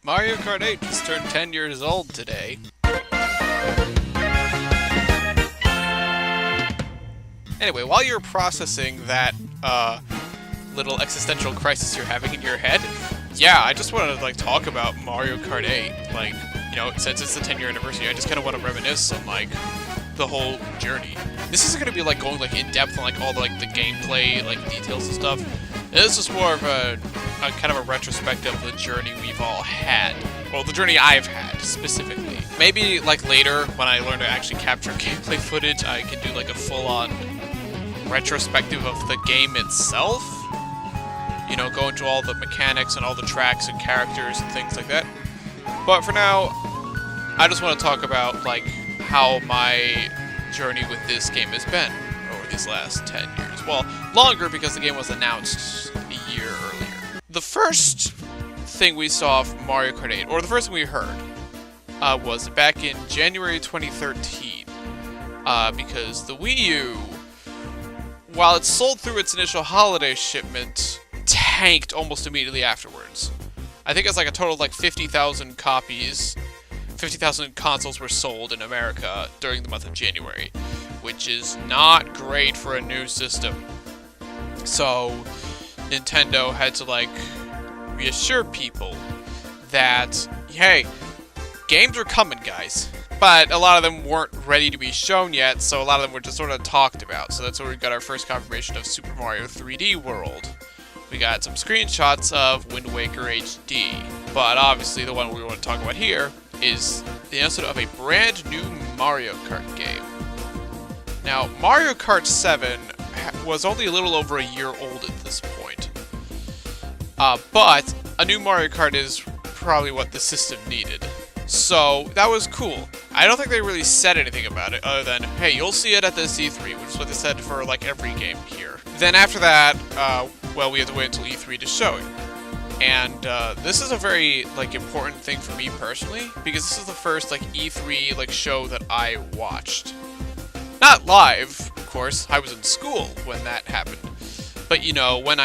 Mario Kart 8 just turned 10 years old today. Anyway, while you're processing that little existential crisis you're having in your head, yeah, I just wanted to talk about Mario Kart 8. Since it's the 10-year anniversary, I just kind of want to reminisce on the whole journey. This isn't going to be going in depth on all the gameplay details and stuff. This is more of a kind of a retrospective of the journey we've all had. Well, the journey I've had, specifically. Maybe, later, when I learn to actually capture gameplay footage, I can do, a full-on retrospective of the game itself. You know, go into all the mechanics and all the tracks and characters and things like that. But for now, I just want to talk about, how my journey with this game has been over these last 10 years. Well, longer because the game was announced a year earlier. The first thing we saw from Mario Kart 8, or the first thing we heard, was back in January 2013. Because the Wii U, while it sold through its initial holiday shipment, tanked almost immediately afterwards. I think it's a total of 50,000 copies. 50,000 consoles were sold in America during the month of January, which is not great for a new system. So, Nintendo had to, reassure people that, hey, games are coming, guys. But a lot of them weren't ready to be shown yet, so a lot of them were just sort of talked about. So that's where we got our first confirmation of Super Mario 3D World. We got some screenshots of Wind Waker HD. But obviously the one we want to talk about here is the announcement of a brand new Mario Kart game. Now, Mario Kart 7 was only a little over a year old at this point. But a new Mario Kart is probably what the system needed. So, that was cool. I don't think they really said anything about it other than, hey, you'll see it at the E3, which is what they said for every game here. Then after that, we have to wait until E3 to show it. And this is a very important thing for me personally, because this is the first E3 show that I watched. Not live, of course. I was in school when that happened. But when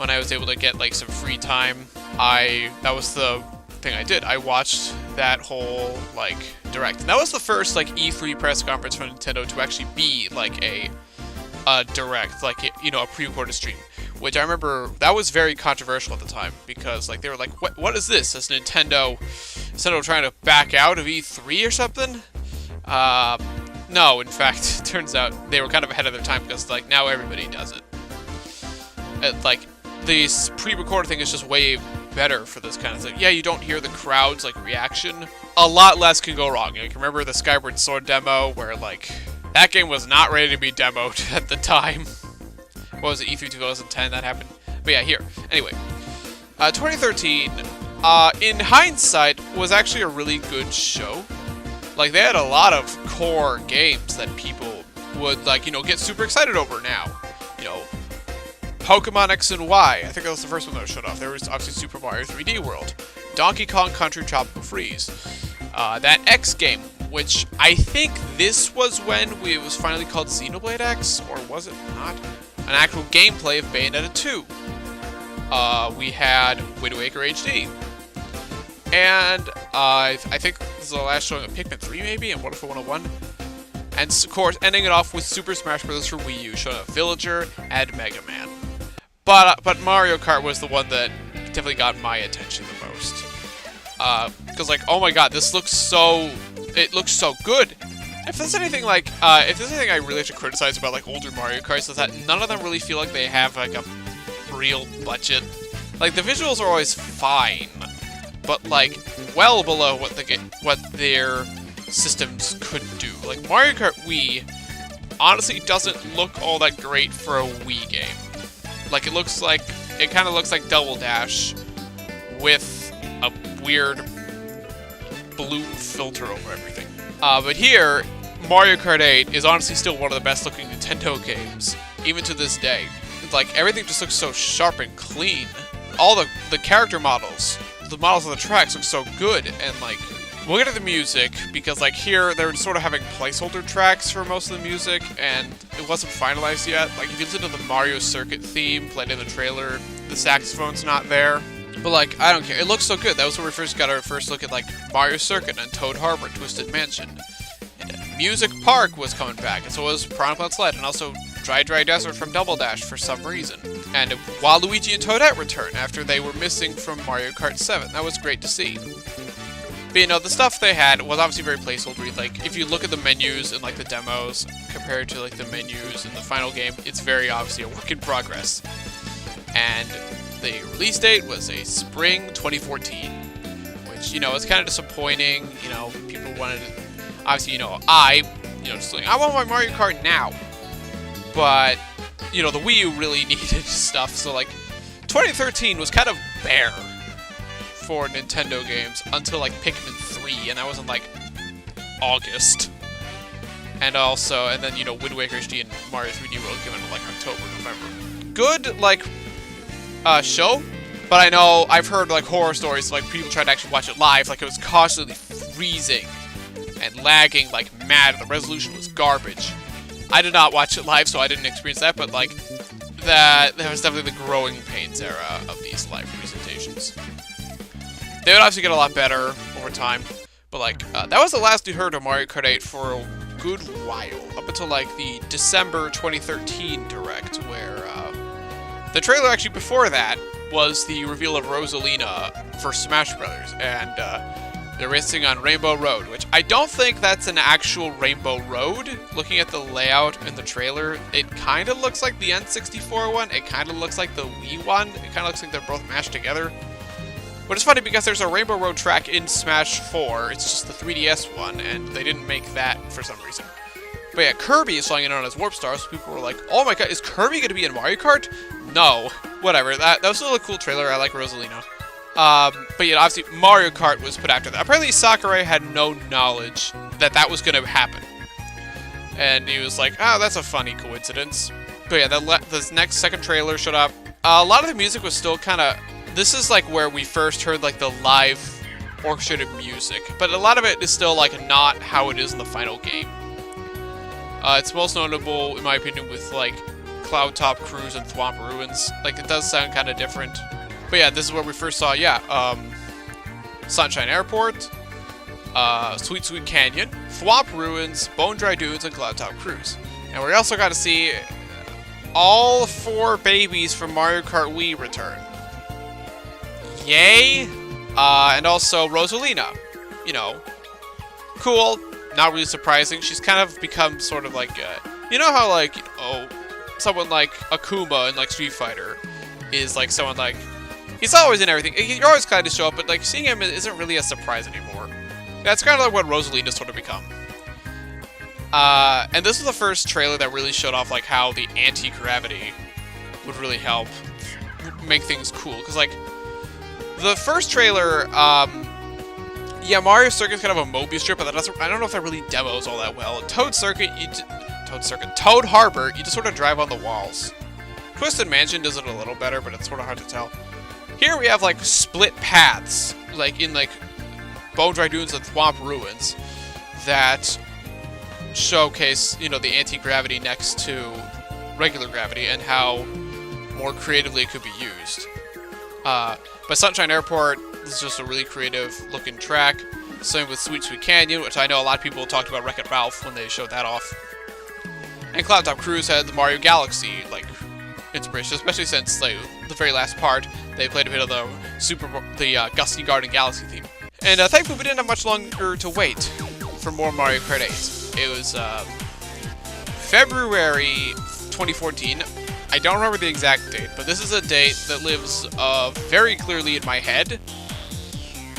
I was able to get some free time, that was the thing I did. I watched that whole direct. And that was the first E3 press conference for Nintendo to actually be a direct, a pre-recorded stream. Which I remember, that was very controversial at the time, because, they were what is this? Is Nintendo trying to back out of E3 or something? No, in fact, it turns out they were kind of ahead of their time, because, now everybody does it. This pre-recorded thing is just way better for this kind of thing. Yeah, you don't hear the crowd's, reaction. A lot less can go wrong. Remember the Skyward Sword demo, where, that game was not ready to be demoed at the time. What was it, E3 2010 that happened? But yeah, here. Anyway, 2013, in hindsight, was actually a really good show. They had a lot of core games that people would, get super excited over now. Pokemon X and Y. I think that was the first one that was showed off. There was obviously Super Mario 3D World. Donkey Kong Country Tropical Freeze. That X game, which I think this was when it was finally called Xenoblade X, or was it not? An actual gameplay of Bayonetta 2. We had Wind Waker HD. And I think this is the last showing of Pikmin 3 maybe, and Wonderful 101. And of course, ending it off with Super Smash Bros. For Wii U, showing off Villager and Mega Man. But Mario Kart was the one that definitely got my attention the most. Because oh my god, it looks so good. If there's anything I really have to criticize about older Mario Karts, is that none of them really feel like they have a real budget. The visuals are always fine, but well below what their systems could do. Mario Kart Wii honestly doesn't look all that great for a Wii game. It kind of looks like Double Dash with a weird blue filter over everything. But here, Mario Kart 8 is honestly still one of the best looking Nintendo games, even to this day. Everything just looks so sharp and clean. All the character models, the models of the tracks look so good, and we'll get to the music, because here they're sort of having placeholder tracks for most of the music, and it wasn't finalized yet. If you listen to the Mario Circuit theme played in the trailer, the saxophone's not there. But, like, I don't care. It looks so good. That was where we first got our first look at, like, Mario Circuit and Toad Harbor, Twisted Mansion. And Music Park was coming back, and so was Piranha Plant Sled, and also Dry Desert from Double Dash for some reason. And Waluigi and Toadette return after they were missing from Mario Kart 7. That was great to see. But, you know, the stuff they had was obviously very placeholder. Like, if you look at the menus and, like, the demos compared to, like, the menus in the final game, it's very obviously a work in progress. And the release date was a spring 2014, which, you know, is kind of disappointing. You know, people wanted to, obviously, you know, just like, I want my Mario Kart now. But, you know, the Wii U really needed stuff, so, like, 2013 was kind of bare for Nintendo games until, like, Pikmin 3, and that was in, like, August. And then, you know, Wind Waker HD and Mario 3D World came in, like, October, November. Good, like, show, but I know I've heard, like, horror stories, like, people tried to actually watch it live, like, it was constantly freezing and lagging like mad, the resolution was garbage. I did not watch it live, so I didn't experience that, but, like, that was definitely the growing pains era of these live presentations. They would obviously get a lot better over time, but, like, that was the last we heard of Mario Kart 8 for a good while, up until, like, the December 2013 Direct, where, the trailer actually before that was the reveal of Rosalina for Smash Brothers, and they're racing on Rainbow Road, which I don't think that's an actual Rainbow Road. Looking at the layout in the trailer, it kind of looks like the N64 one, it kind of looks like the Wii one, it kind of looks like they're both mashed together. But it's funny because there's a Rainbow Road track in Smash 4, it's just the 3DS one, and they didn't make that for some reason. But yeah, Kirby is flying in on his Warp Star, so people were like, oh my god, is Kirby going to be in Mario Kart? No. Whatever, that was still a cool trailer, I like Rosalina. But yeah, obviously Mario Kart was put after that. Apparently Sakurai had no knowledge that that was going to happen. And he was like, oh, that's a funny coincidence. But yeah, this next second trailer showed up. A lot of the music was still kind of... This is like where we first heard like the live orchestrated music. But a lot of it is still like not how it is in the final game. It's most notable, in my opinion, with like Cloud Top Cruise and Thwomp Ruins. Like, it does sound kind of different. But yeah, this is where we first saw, Sunshine Airport, Sweet Sweet Canyon, Thwomp Ruins, Bone Dry Dunes, and Cloud Top Cruise. And we also got to see all 4 babies from Mario Kart Wii return. Yay! And also Rosalina. You know, cool. Not really surprising. She's kind of become sort of like, you know how, like, someone like Akuma in, like, Street Fighter is, like, someone, like, he's always in everything. You're always glad to show up, but, like, seeing him isn't really a surprise anymore. That's kind of like what Rosalina's sort of become. And this was the first trailer that really showed off, like, how the anti-gravity would really help make things cool. Because, like, the first trailer, yeah, Mario Circuit's kind of a Mobius strip, but I don't know if that really demos all that well. Toad Harbor, you just sort of drive on the walls. Twisted Mansion does it a little better, but it's sort of hard to tell. Here we have, like, split paths, like in, like, Bone Dry Dunes and Thwomp Ruins, that showcase, you know, the anti-gravity next to regular gravity and how more creatively it could be used. But Sunshine Airport is just a really creative looking track. Same with Sweet Sweet Canyon, which I know a lot of people talked about Wreck-It Ralph when they showed that off. And Cloud Top Cruise had the Mario Galaxy, like, inspiration, especially since, like, the very last part, they played a bit of the Gusty Garden Galaxy theme. And thankfully we didn't have much longer to wait for more Mario Kart 8. It was February 2014. I don't remember the exact date, but this is a date that lives very clearly in my head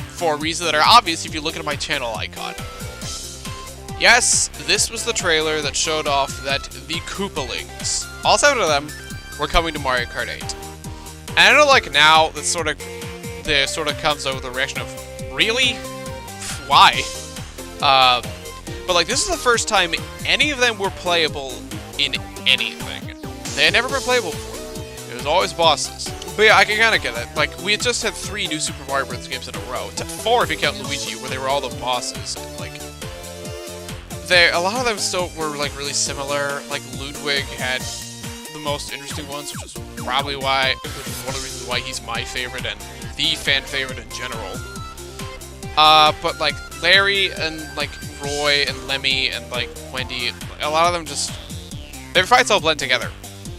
for reasons that are obvious if you look at my channel icon. Yes, this was the trailer that showed off that the Koopalings, all 7 of them, were coming to Mario Kart 8. And I know, like, now, that sort of comes over the reaction of, really? Why? But, like, this is the first time any of them were playable in anything. They had never been playable before. It was always bosses. But yeah, I can kind of get it. Like, we had just had 3 new Super Mario Bros. Games in a row. 4 if you count Luigi, where they were all the bosses. And, like, a lot of them still were, like, really similar. Like, Ludwig had the most interesting ones, which is probably one of the reasons why he's my favorite, and the fan favorite in general. But like Larry and like Roy and Lemmy and like Wendy, a lot of them just, their fights all blend together.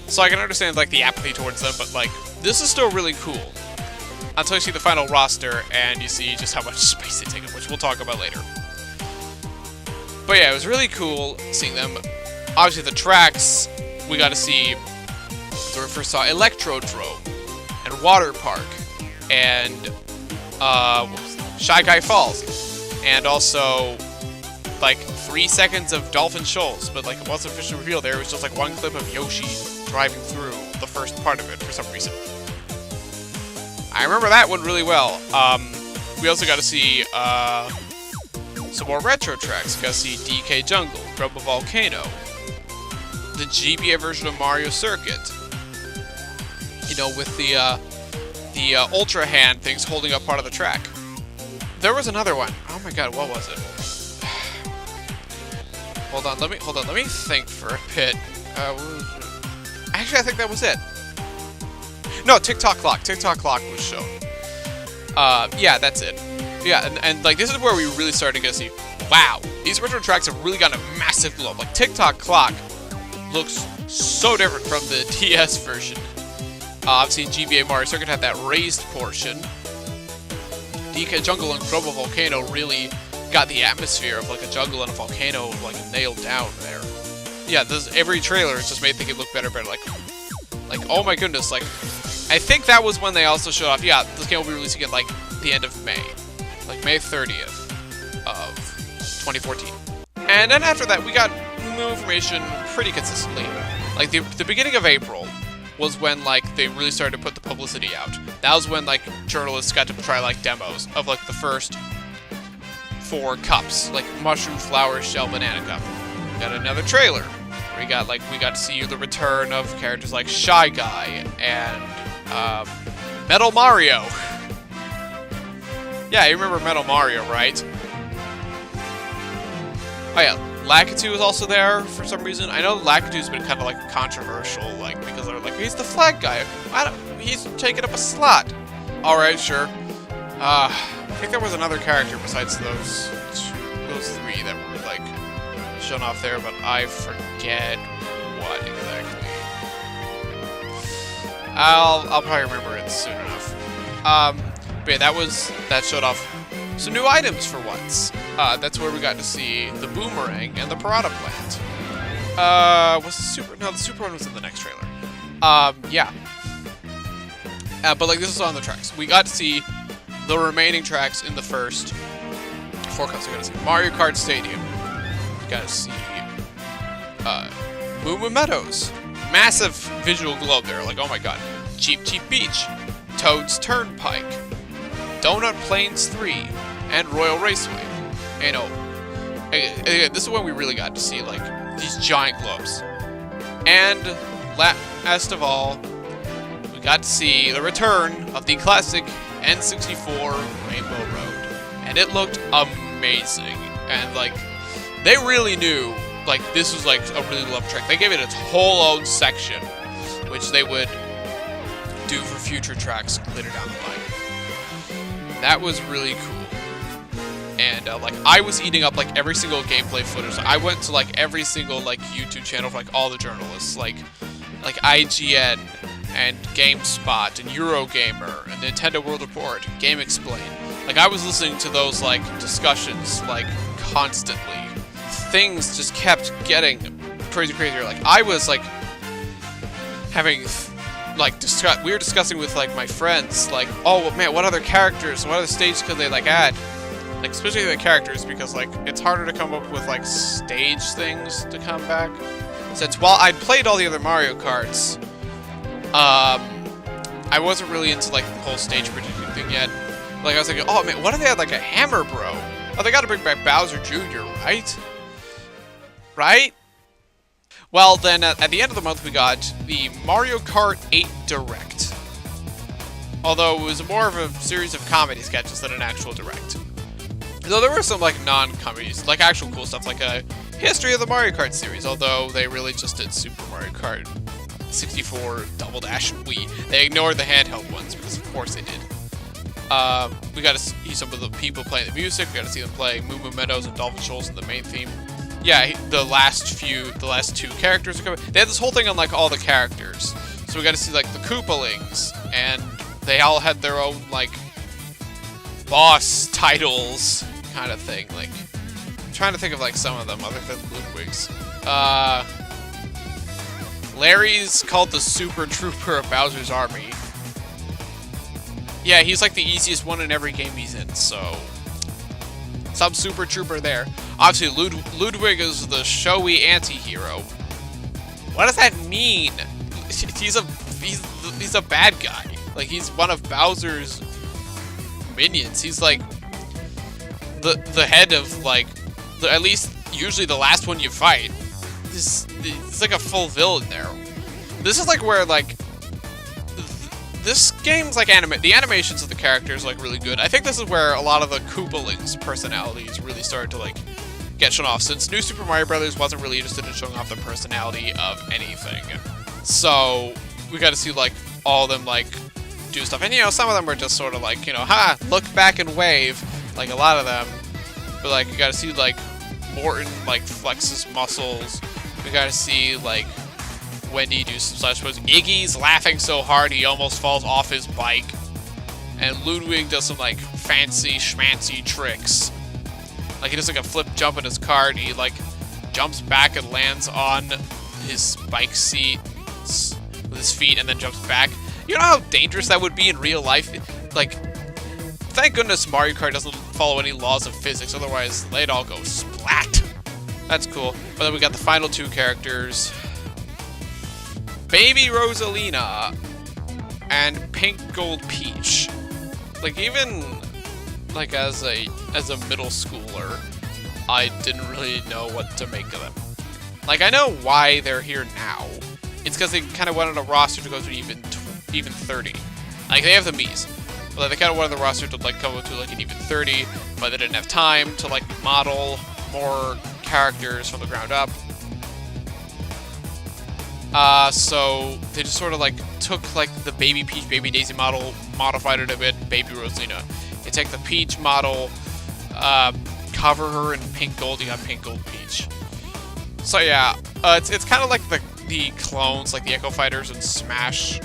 So I can understand like the apathy towards them, but like this is still really cool. Until you see the final roster and you see just how much space they take up, which we'll talk about later. But yeah, it was really cool seeing them. Obviously the tracks, we got to see, so we first saw Electrodrome and Water Park and Shy Guy Falls, and also like 3 seconds of Dolphin Shoals, but like it wasn't officially revealed there. It was just like one clip of Yoshi driving through the first part of it for some reason. I remember that one really well. We also got to see some more retro tracks. Got to see DK Jungle, Grubba Volcano, the GBA version of Mario Circuit. You know, with the Ultra Hand things holding up part of the track. There was another one. Oh my god, what was it? Hold on, let me think for a bit. Actually, I think that was it. No, TikTok Clock was shown. Yeah, that's it. Yeah, and like, this is where we really started to see, wow, these retro tracks have really gotten a massive glow up. Like, TikTok Clock looks so different from the DS version. I've seen GBA Mario Circuit had that raised portion. DK Jungle and Grubba Volcano really got the atmosphere of like a jungle and a volcano like nailed down there. Yeah, every trailer just made it look better. Like, oh my goodness, like, I think that was when they also showed off, yeah, this game will be releasing at like the end of May. Like May 30th of 2014. And then after that, we got new information pretty consistently. Like the beginning of April was when like they really started to put the publicity out. That was when like journalists got to try like demos of like the first 4 cups, like mushroom, flower, shell, banana cup. We got another trailer. We got to see the return of characters like Shy Guy and Metal Mario. Yeah, you remember Metal Mario, right? Oh yeah, Lakitu was also there for some reason. I know Lakitu's been kind of like controversial, like because they're like, he's the flag guy. He's taking up a slot. All right, sure. I think there was another character besides those 3 that were like shown off there, but I forget what exactly. I'll probably remember it soon enough. But yeah, that showed off some new items for once. That's where we got to see the boomerang and the piranha plant. Was the super? No, the super one was in the next trailer. Yeah. But like, this is on the tracks. We got to see the remaining tracks in the first 4 cups. We got to see Mario Kart Stadium. We got to see Moo Moo Meadows. Massive visual globe there. Like, oh my god. Cheep Cheep Beach. Toad's Turnpike. Donut Plains 3. And Royal Raceway. You know, this is when we really got to see like these giant globes. And last of all, we got to see the return of the classic N64 Rainbow Road, and it looked amazing. And like, they really knew like this was like a really loved track. They gave it its whole own section, which they would do for future tracks later down the line. That was really cool. And like, I was eating up like every single gameplay footage. I went to like every single like YouTube channel for like all the journalists, like IGN and GameSpot and Eurogamer and Nintendo World Report, Game Explain. Like, I was listening to those like discussions like constantly. Things just kept getting crazier. Like, I was like having like we were discussing with like my friends, like, oh man, what other characters, what other stages could they like add? Like, especially the characters, because like it's harder to come up with like stage things to come back. Since while I'd played all the other Mario Karts, I wasn't really into like the whole stage predicting thing yet. Like, I was thinking, oh man, what if they had like a Hammer Bro? Oh, they gotta bring back Bowser Jr., right? Right? Well, then at the end of the month we got the Mario Kart 8 Direct. Although it was more of a series of comedy sketches than an actual direct. Though there were some like non-comedies, like actual cool stuff, like a history of the Mario Kart series, although they really just did Super Mario Kart 64, Double Dash, and Wii. They ignored the handheld ones, because of course they did. We got to see some of the people playing the music. We got to see them play Moo Moo Meadows and Dolphin Shoals in the main theme. Yeah, the last two characters are coming. They had this whole thing on like all the characters. So we got to see like the Koopalings, and they all had their own like boss titles kind of thing. Like, I'm trying to think of like some of them other than Ludwig's. Larry's called the Super Trooper of Bowser's Army. Yeah, he's like the easiest one in every game he's in, so some Super Trooper there. Obviously, Ludwig is the showy anti-hero. What does that mean? He's a bad guy. Like, he's one of Bowser's minions. He's like the head of like at least usually the last one you fight. It's like a full villain there. This is like where like this game's like the animations of the characters are like really good. I think this is where a lot of the Koopalings personalities really started to like get shown off, since New Super Mario Bros. Wasn't really interested in showing off the personality of anything. So we got to see like all of them like do stuff, and you know, some of them were just sort of like, you know, ha, look back and wave, like a lot of them. But like you got to see like Morton like flex his muscles. We got to see like Wendy do some slash pose. Iggy's laughing so hard he almost falls off his bike. And Ludwig does some like fancy schmancy tricks. Like he does like a flip jump in his cart. He like jumps back and lands on his bike seat with his feet and then jumps back. You know how dangerous that would be in real life? Like, thank goodness Mario Kart doesn't follow any laws of physics, otherwise they'd all go splat. That's cool. But then we got the final two characters. Baby Rosalina and Pink Gold Peach. Like, even like as a middle schooler, I didn't really know what to make of them. Like, I know why they're here now. It's because they kind of wanted a roster to go to even 30. Like, they have the Mii's, but they kind of wanted the roster to like come up to like an even 30, but they didn't have time to like model more characters from the ground up. So they just sort of like took like the Baby Peach, Baby Daisy model, modified it a bit, Baby Rosalina. They take the Peach model, cover her in pink gold, you got Pink Gold Peach. So yeah, it's kind of like the clones, like the Echo Fighters in Smash.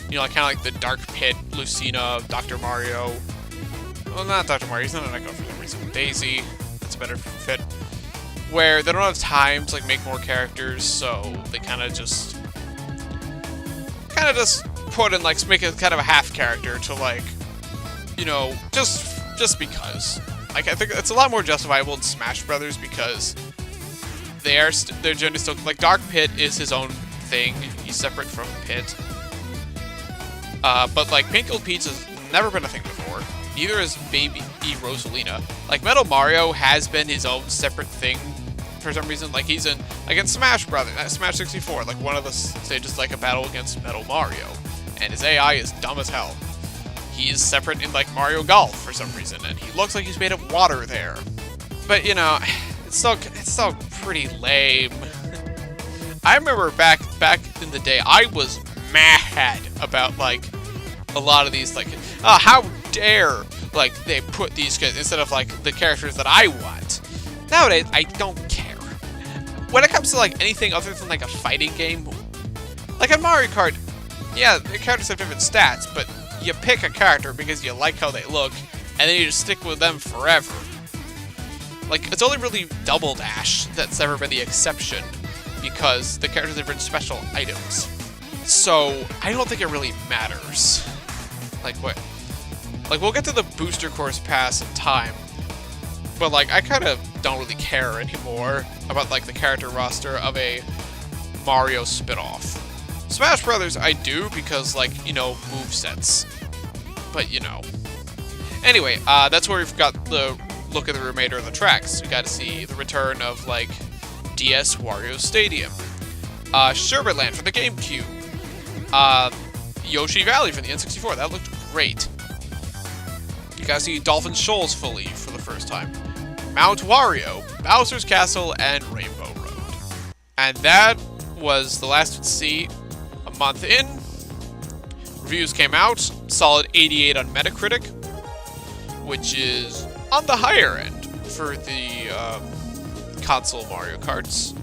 You know, like kind of like the Dark Pit, Lucina, Dr. Mario. Well, not Dr. Mario, he's not an Echo for some reason. Daisy, that's a better fit. Where they don't have time to like make more characters, so they kind of just put in like make it kind of a half character to like, you know, just because. Like, I think it's a lot more justifiable in Smash Brothers because they're generally still like Dark Pit is his own thing. He's separate from Pit. But like Pink Gold Peach has never been a thing before. Neither is Baby Rosalina. Like Metal Mario has been his own separate thing for some reason. Like he's in Smash Brothers, Smash 64. Like one of the stages like a battle against Metal Mario, and his AI is dumb as hell. He's separate in like Mario Golf for some reason, and he looks like he's made of water there. But you know, it's still pretty lame. I remember back in the day, I was mad about like a lot of these, like, oh, how dare like they put these guys instead of like the characters that I want. Nowadays, I don't care. When it comes to like anything other than like a fighting game, like in Mario Kart, yeah, the characters have different stats, but you pick a character because you like how they look, and then you just stick with them forever. Like, it's only really Double Dash that's ever been the exception, because the characters have different special items. So, I don't think it really matters. Like, what? Like, we'll get to the Booster Course Pass in time, but, like, I kind of don't really care anymore about, like, the character roster of a Mario spin-off. Smash Brothers, I do, because, like, you know, movesets. But, you know. Anyway, that's where we've got the look at the remainder of the tracks. We got to see the return of, like, DS Wario Stadium. Sherbet Land for the GameCube. Yoshi Valley for the N64. That looked great. You got to see Dolphin Shoals fully for the first time. Mount Wario, Bowser's Castle, and Rainbow Road. And that was the last we'd see a month in. reviews came out, solid 88 on Metacritic, which is on the higher end for the console Mario Karts.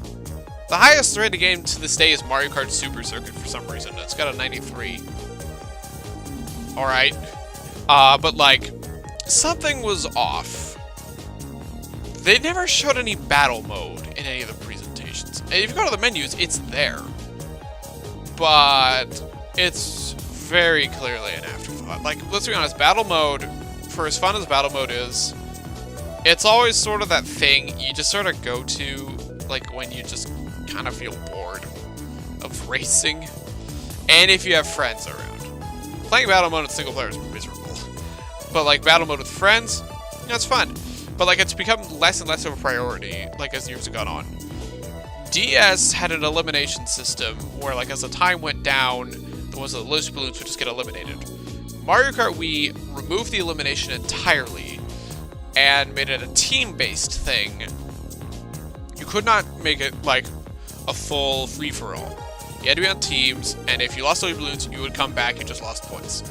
The highest rated game to this day is Mario Kart Super Circuit for some reason. It's got a 93. Alright. But like, something was off. They never showed any battle mode in any of the presentations. And if you go to the menus, it's there. But it's very clearly an afterthought. Like, let's be honest, battle mode, for as fun as battle mode is, it's always sort of that thing you just sort of go to, like, when you just kind of feel bored of racing. And if you have friends around. Playing battle mode in single player is miserable. But, like, battle mode with friends, it's fun. But, like, it's become less and less of a priority, like, as years have gone on. DS had an elimination system where, like, as the time went down, the ones that loose balloons would just get eliminated. Mario Kart Wii removed the elimination entirely and made it a team-based thing. You could not make it, like, a full free-for-all. You had to be on teams, and if you lost all your balloons, you would come back, you just lost points.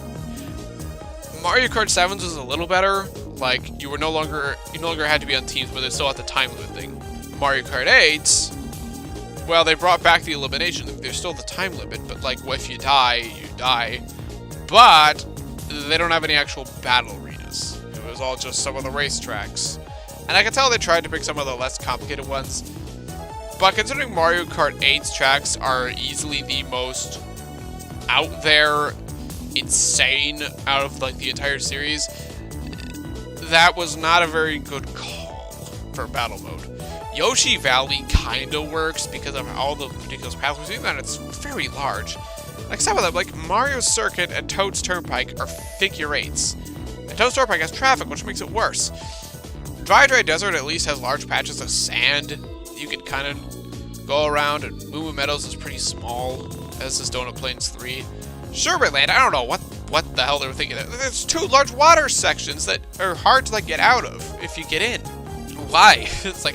Mario Kart 7's was a little better. Like, you no longer had to be on teams, but they still had the time limit thing. Mario Kart 8, well, they brought back the elimination. There's still the time limit, but like, if you die, you die. But they don't have any actual battle arenas. It was all just some of the racetracks. And I can tell they tried to pick some of the less complicated ones. But considering Mario Kart 8's tracks are easily the most out there, insane out of like the entire series, that was not a very good call for battle mode. Yoshi Valley kinda works because of all the ridiculous pathways, even though it's very large. Like some of them, like Mario Circuit and Toad's Turnpike are figure eights. And Toad's Turnpike has traffic, which makes it worse. Dry Desert at least has large patches of sand you can kind of go around, and Moo Moo Meadows is pretty small, as is Donut Plains 3. Sherbet Land, I don't know what the hell they were thinking. There's two large water sections that are hard to like get out of if you get in. Why? It's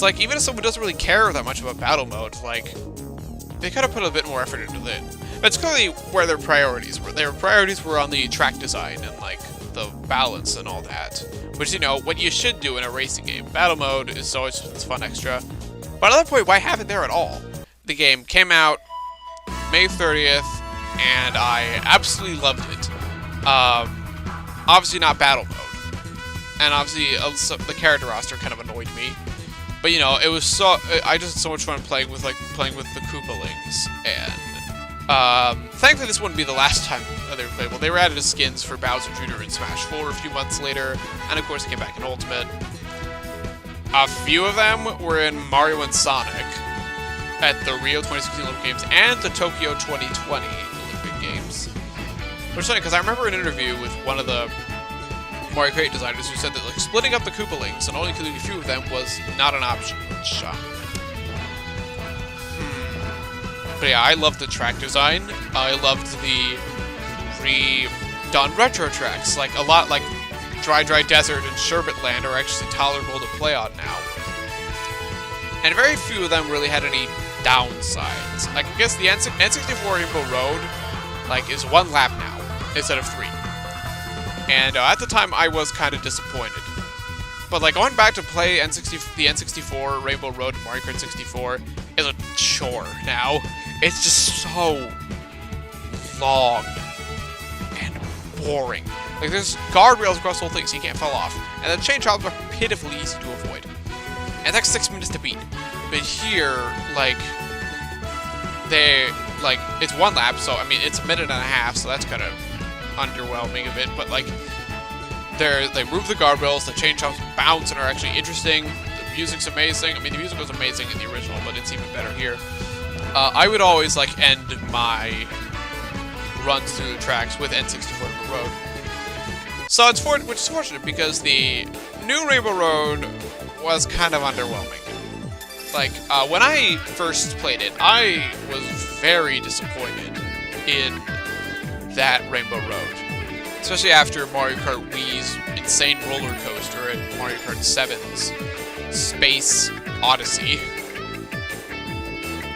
like even if someone doesn't really care that much about battle mode, like they could have put a bit more effort into it. But it's clearly where their priorities were. Their priorities were on the track design and like the balance and all that. Which, you know, what you should do in a racing game. Battle mode is always it's fun extra. But another point, why have it there at all? The game came out May 30th, and I absolutely loved it. Obviously not battle mode. And obviously the character roster kind of annoyed me. But you know, it was I just had so much fun playing with the Koopalings. And thankfully this wouldn't be the last time they were playable. They were added as skins for Bowser Jr. in Smash 4 a few months later, and of course they came back in Ultimate. A few of them were in Mario and Sonic at the Rio 2016 Olympic Games and the Tokyo 2020 Olympic Games. Which is funny, because I remember an interview with one of the Mario Kart designers who said that like splitting up the Koopalings and only including a few of them was not an option, which, But yeah, I loved the track design. I loved the redone retro tracks. Like, a lot like Dry Desert and Sherbet Land are actually tolerable to play on now. And very few of them really had any downsides. Like, I guess the N64 Rainbow Road, like, is 1 lap now instead of 3. And at the time, I was kind of disappointed. But like going back to play the N64 Rainbow Road and Mario Kart 64 is a chore now. It's just so long and boring. Like there's guardrails across the whole thing so you can't fall off. And the chain chops are pitifully easy to avoid. And it takes 6 minutes to beat. But here, like, it's 1 lap, so I mean it's a minute and a half, so that's kind of underwhelming a bit, but like they move the guardrails, the chain chomps bounce and are actually interesting. The music's amazing. I mean, the music was amazing in the original, but it's even better here. I would always like end my runs through the tracks with N64 Rainbow Road. So which is fortunate because the new Rainbow Road was kind of underwhelming. Like when I first played it, I was very disappointed in that Rainbow Road. Especially after Mario Kart Wii's insane roller coaster and Mario Kart 7's Space Odyssey.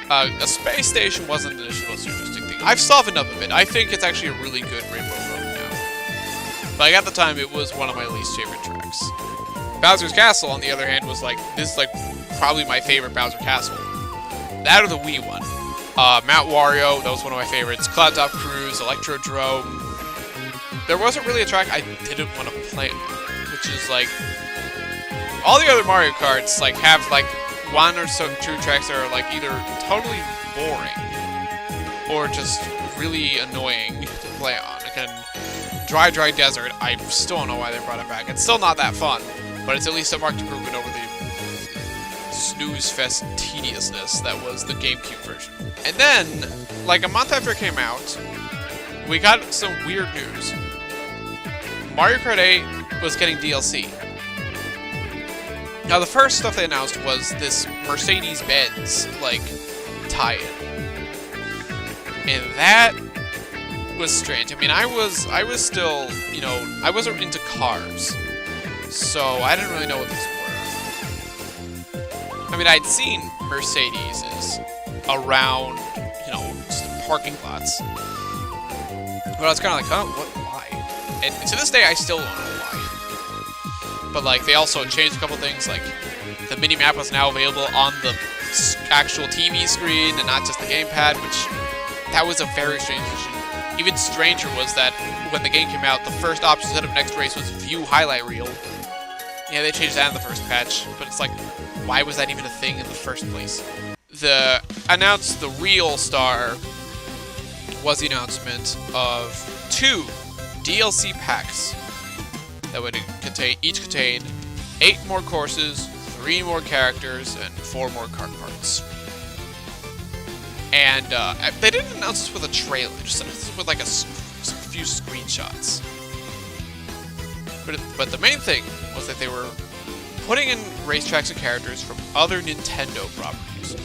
A space station wasn't the most interesting thing. I've softened up a bit. I think it's actually a really good Rainbow Road now. But like, at the time, it was one of my least favorite tracks. Bowser's Castle, on the other hand, was like, this is like probably my favorite Bowser Castle. That or the Wii one. Mount Wario, that was one of my favorites. Cloud Top Cruise, Electrodrome. There wasn't really a track I didn't want to play, which is like, all the other Mario Karts like have like one or two tracks that are like either totally boring or just really annoying to play on. Again, Dry Desert, I still don't know why they brought it back. It's still not that fun, but it's at least a marked improvement over the snooze fest tediousness that was the GameCube version. And then, like a month after it came out, we got some weird news. Mario Kart 8 was getting DLC. Now, the first stuff they announced was this Mercedes-Benz, like, tie-in. And that was strange. I mean, I was still, you know, I wasn't into cars. So, I didn't really know what these were. I mean, I'd seen Mercedeses around, you know, just parking lots. But I was kind of like, oh, what, why? And to this day, I still don't know why. But, like, they also changed a couple things, like, the mini-map was now available on the actual TV screen and not just the gamepad, which, that was a very strange decision. Even stranger was that, when the game came out, the first option instead of next race was view highlight reel. Yeah, they changed that in the first patch, but it's like, why was that even a thing in the first place? Announced the real star was the announcement of 2 DLC packs that would each contain 8 more courses, 3 more characters, and 4 more kart parts. And they didn't announce this with a trailer, just announced this with like a few screenshots. But the main thing was that they were putting in racetracks and characters from other Nintendo properties.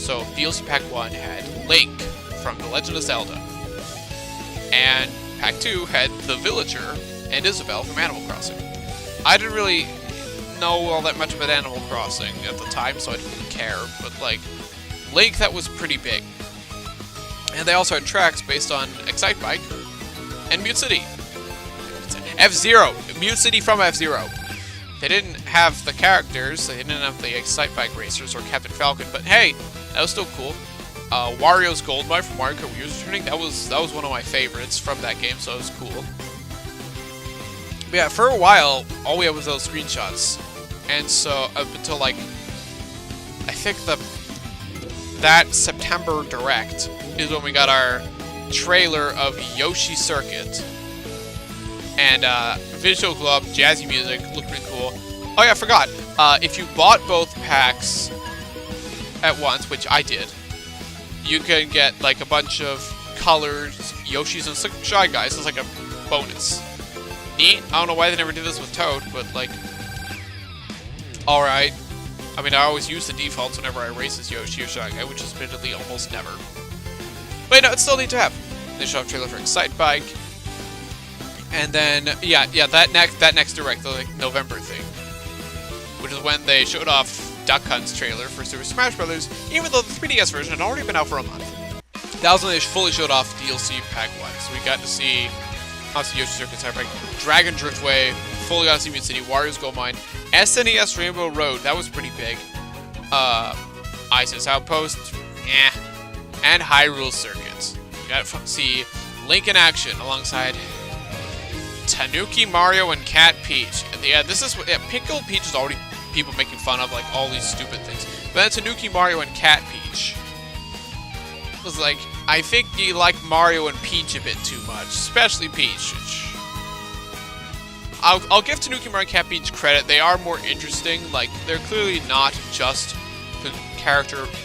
So DLC Pack 1 had Link from The Legend of Zelda, and Pack 2 had the Villager and Isabelle from Animal Crossing. I didn't really know all that much about Animal Crossing at the time, so I didn't really care, but like, Link, that was pretty big. And they also had tracks based on Excitebike and Mute City. F-Zero! Mute City from F-Zero. They didn't have the characters, they didn't have the Excitebike racers or Captain Falcon, but hey, that was still cool. Wario's Gold Mine from Mario Kart Wii was returning. That was one of my favorites from that game, so it was cool. But yeah, for a while, all we had was those screenshots. And so, up until like, I think that September Direct is when we got our trailer of Yoshi Circuit. And visual club, jazzy music, looked pretty cool. Oh yeah, I forgot. If you bought both packs at once, which I did, you can get like a bunch of colors, Yoshis, and some Shy Guys as like a bonus. Neat. I don't know why they never did this with Toad, but like, alright. I mean, I always use the defaults whenever I race as Yoshi or Shy Guy, which is admittedly almost never. But you know, it's still neat to have. They show off a trailer for Excitebike. And then, yeah, that next Direct, the like, November thing, which is when they showed off Duck Hunt's trailer for Super Smash Bros., even though the 3DS version had already been out for a month. That was when they fully showed off DLC Pack 1, so we got to see obviously Yoshi Circuit, Turnpike, Dragon Driftway, fully got to see Mid City, Wario's Gold Mine, SNES Rainbow Road, that was pretty big. Isis Outpost, and Hyrule Circuit. We got to see Link in action alongside Tanuki, Mario, and Cat Peach. Yeah, this is Pickle Peach is already people making fun of like all these stupid things. But then Tanuki, Mario, and Cat Peach was like, I think you like Mario and Peach a bit too much, especially Peach. I'll give Tanuki, Mario, and Cat Peach credit. They are more interesting. Like, they're clearly not just the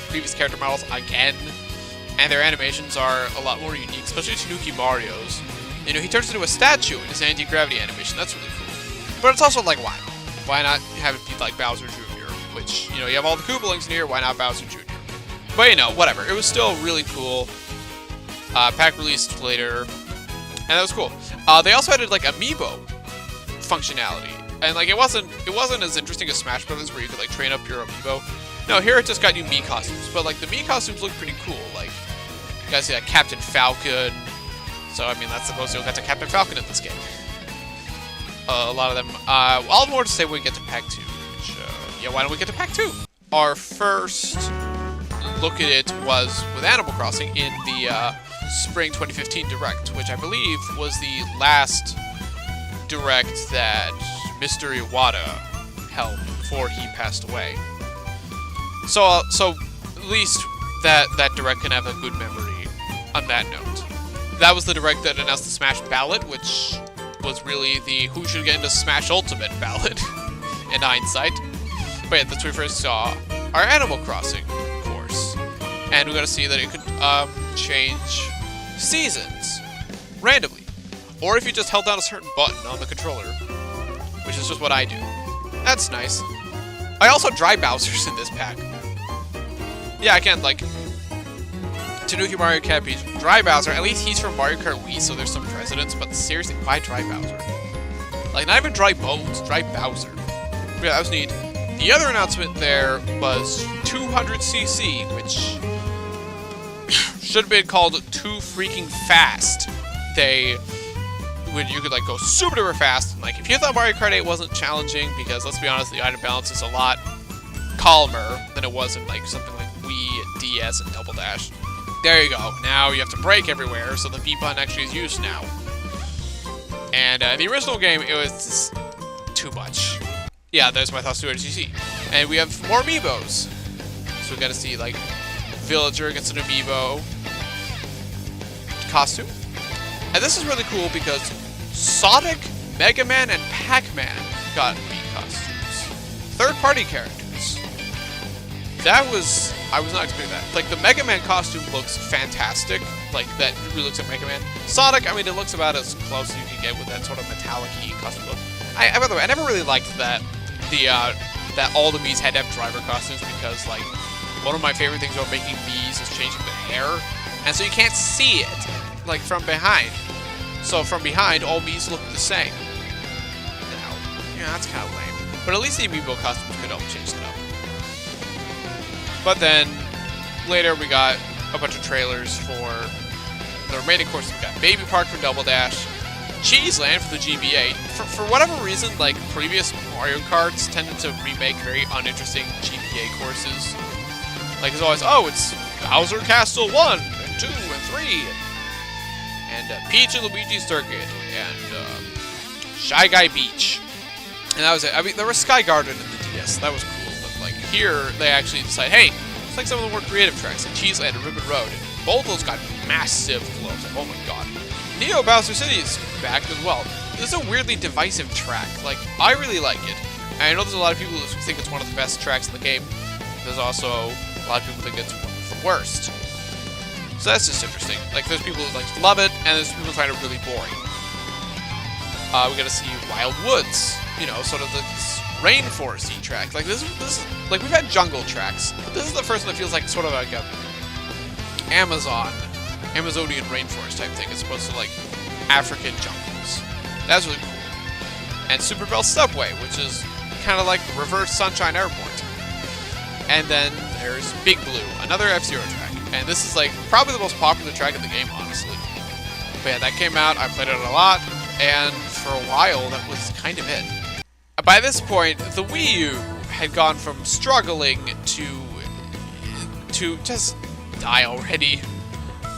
previous character models again, and their animations are a lot more unique, especially Tanuki Mario's. You know, he turns into a statue in his anti-gravity animation. That's really cool. But it's also like, why? Why not have it be like Bowser Jr., which, you know, you have all the Koopalings in here, why not Bowser Jr.? But, you know, whatever. It was still really cool. Pack released later, and that was cool. They also added, like, amiibo functionality. And, like, it wasn't as interesting as Smash Brothers, where you could, like, train up your amiibo. No, here it just got new Mii costumes. But, like, the Mii costumes look pretty cool. Like, You guys see that Captain Falcon. So, I mean, that's the most you'll get to Captain Falcon in this game. A lot of them. I'll have more to say when we get to Pack 2. Which, yeah, why don't we get to Pack 2? Our first look at it was with Animal Crossing in the Spring 2015 Direct, which I believe was the last Direct that Mr. Iwata held before he passed away. So at least that Direct can have a good memory on that note. That was the Direct that announced the Smash ballot, which was really the who should get into Smash Ultimate ballot in hindsight. But yeah, that's where we first saw our Animal Crossing course. And we got to see that it could change seasons randomly. Or if you just held down a certain button on the controller, which is just what I do. That's nice. I also dry Bowser's in this pack. Yeah, again, like, Tanuki Mario Cat Peach, Dry Bowser, at least he's from Mario Kart Wii, so there's some precedence, but seriously, why Dry Bowser? Like, not even Dry Bones, Dry Bowser. Yeah, that was neat. The other announcement there was 200cc, which should have been called Too Freaking Fast. When you could, like, go super duper fast, and, like, if you thought Mario Kart 8 wasn't challenging, because, let's be honest, the item balance is a lot calmer than it was in, like, something like Wii, DS, and Double Dash. There you go. Now you have to brake everywhere, so the B button actually is used now. And the original game, it was just too much. Yeah, there's my thoughts 200cc. And we have more amiibos. So we gotta see, like, Villager gets an amiibo costume. And this is really cool because Sonic, Mega Man, and Pac-Man got Mii costumes. Third-party characters. I was not expecting that. Like, the Mega Man costume looks fantastic. Like, that really looks like Mega Man. Sonic, I mean, it looks about as close as you can get with that sort of metallic-y costume look. By the way, I never really liked that all the Miis had to have driver costumes because, like, one of my favorite things about making Miis is changing the hair. And so you can't see it, like, from behind. So from behind, all Miis look the same. Yeah, that's kind of lame. But at least the amiibo costumes could help change it up. But then, later we got a bunch of trailers for the remaining courses. We got Baby Park for Double Dash, Cheese Land for the GBA. For whatever reason, like, previous Mario Karts tended to remake very uninteresting GBA courses. Like, it's always, oh, it's Bowser Castle 1, and 2, and 3, and Peach and Luigi Circuit, and Shy Guy Beach. And that was it. I mean, there was Sky Garden in the DS. That was cool. But, like, here, they actually decide, hey, it's like some of the more creative tracks, like Cheese Land and Ribbon Road. And both those got massive flows. Like, oh my god. Neo Bowser City is back as well. This is a weirdly divisive track. Like, I really like it. And I know there's a lot of people who think it's one of the best tracks in the game. There's also a lot of people think it's one of the worst. So that's just interesting. Like, there's people who, like, love it, and there's people who find it really boring. We gotta see Wild Woods. You know, sort of this rainforesty track. Like, this like, we've had jungle tracks. This is the first one that feels like sort of like a Amazonian rainforest type thing, as opposed to, like, African jungles. That's really cool. And Super Bell Subway, which is kind of like Reverse Sunshine Airport. And then there's Big Blue, another F-Zero track. And this is, like, probably the most popular track in the game, honestly. But yeah, that came out, I played it a lot, and for a while, that was kind of it. By this point, the Wii U had gone from struggling to just die already.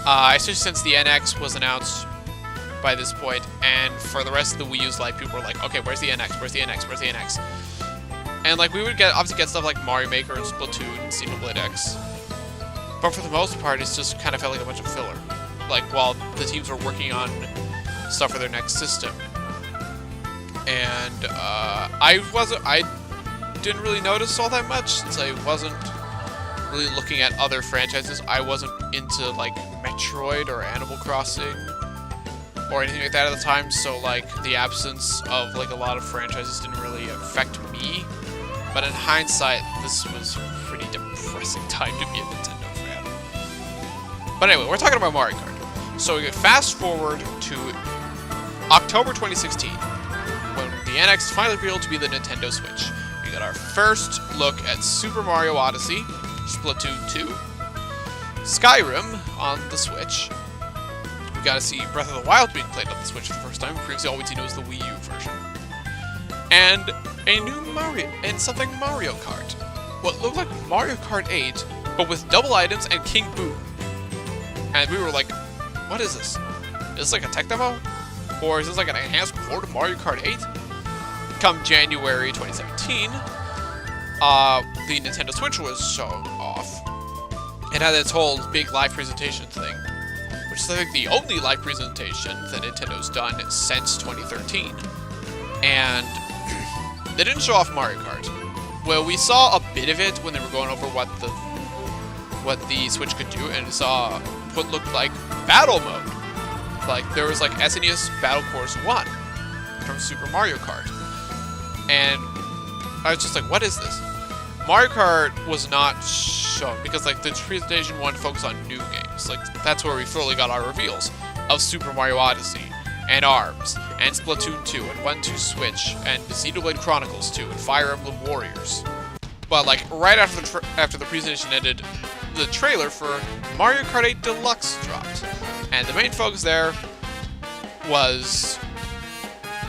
Especially since the NX was announced by this point, and for the rest of the Wii U's life, people were like, okay, where's the NX? Where's the NX? Where's the NX? And, like, we would obviously get stuff like Mario Maker and Splatoon and Xenoblade X. But for the most part, it's just kind of felt like a bunch of filler. Like, while the teams were working on stuff for their next system. And I didn't really notice all that much, since I wasn't really looking at other franchises. I wasn't into, like, Metroid or Animal Crossing or anything like that at the time, so, like, the absence of, like, a lot of franchises didn't really affect me. But in hindsight, this was a pretty depressing time to be a Nintendo fan. But anyway, we're talking about Mario Kart. So we get fast forward to October 2016, when the NX finally revealed to be the Nintendo Switch. We got our first look at Super Mario Odyssey, Splatoon 2, Skyrim on the Switch. We got to see Breath of the Wild being played on the Switch for the first time. Previously, all we'd seen was the Wii U version. And a new Mario, and something Mario Kart. What looked like Mario Kart 8, but with double items and King Boo. And we were like, what is this? Is this like a tech demo? Or is this like an enhanced port of Mario Kart 8? Come January 2017, the Nintendo Switch was shown off. It had its whole big live presentation thing, which is I think the only live presentation that Nintendo's done since 2013. And they didn't show off Mario Kart. Well, we saw a bit of it when they were going over what the Switch could do, and saw what looked like battle mode. Like, there was like SNES Battle Course 1 from Super Mario Kart. And I was just like, what is this? Mario Kart was not shown because like the presentation wanted to focus on new games. Like, that's where we fully got our reveals of Super Mario Odyssey, and ARMS, and Splatoon 2, and 1-2 Switch, and Xenoblade Chronicles 2, and Fire Emblem Warriors. But like right after the presentation ended, the trailer for Mario Kart 8 Deluxe dropped, and the main focus there was